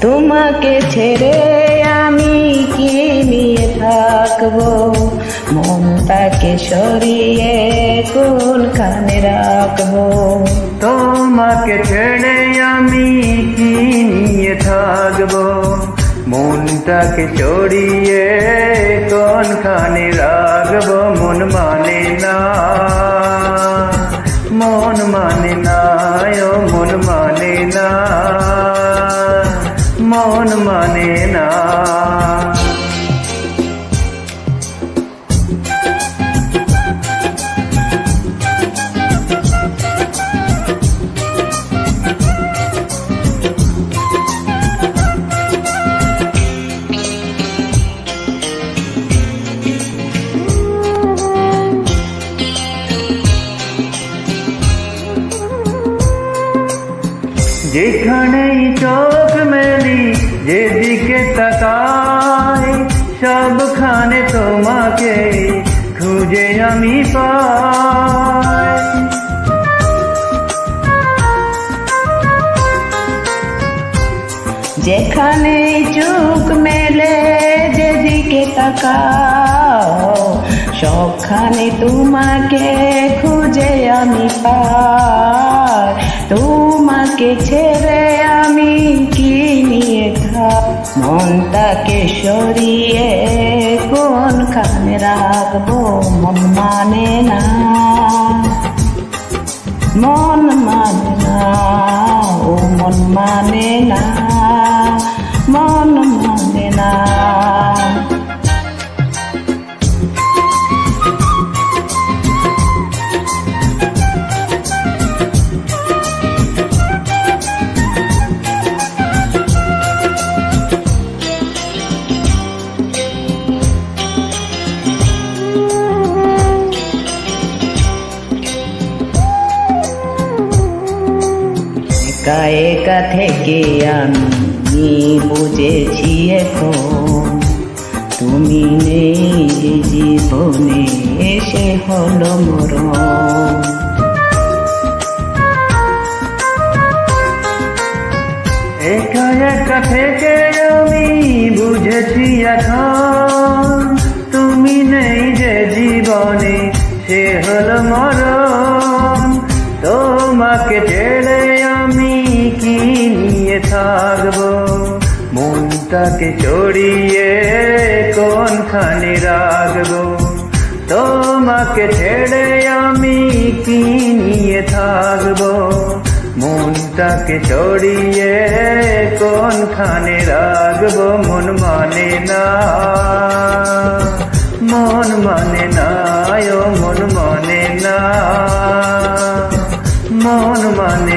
তোমাকে ছেড়ে আমি কি নিয়ে থাকবো, মনটাকে সরিয়ে কোনখানে রাখবো। তোমাকে ছেড়ে আমি কি নিয়ে থাকবো, মনটাকে সরিয়ে কোনখানে রাখবো। মন মানে না, মন মানে না, ও মন মানে না, মন মানে না। যেখানেই চোখ মেলি, যেদিকে তাকাই, সবখানে তোমাকে খুঁজে আমি পাই। যেখানেই চোখ মেলে, যেদিকে তাকাও, সবখানে তোমাকে খুঁজে আমি পাই। তোমাকে ছেড়ে আমি কি নিয়ে থাক, মনটাকে সরিয়ে কোনখানে রাখবো। মন মানে না, মন মানে না, ও মন মানে না, মন মানে না। একা একা থেকে আমি বুঝেছি এখন, তুমি নেই জীবনে, এসে হলো মরণ। একা একা থেকে আমি বুঝেছি এখন, তুমি নেই যে জীবনে, সে হলো মরণ। তোমাকে ছেড়ে আমি কি নিয়ে থাকবো, মনটাকে সরিয়ে কোনখানে রাখবো। তোমাকে ছেড়ে আমি কি নিয়ে থাকবো, মনটাকে সরিয়ে কোনখানে রাখবো। মন মানে না, মন মানে না, ও মন মানে না, মন মানে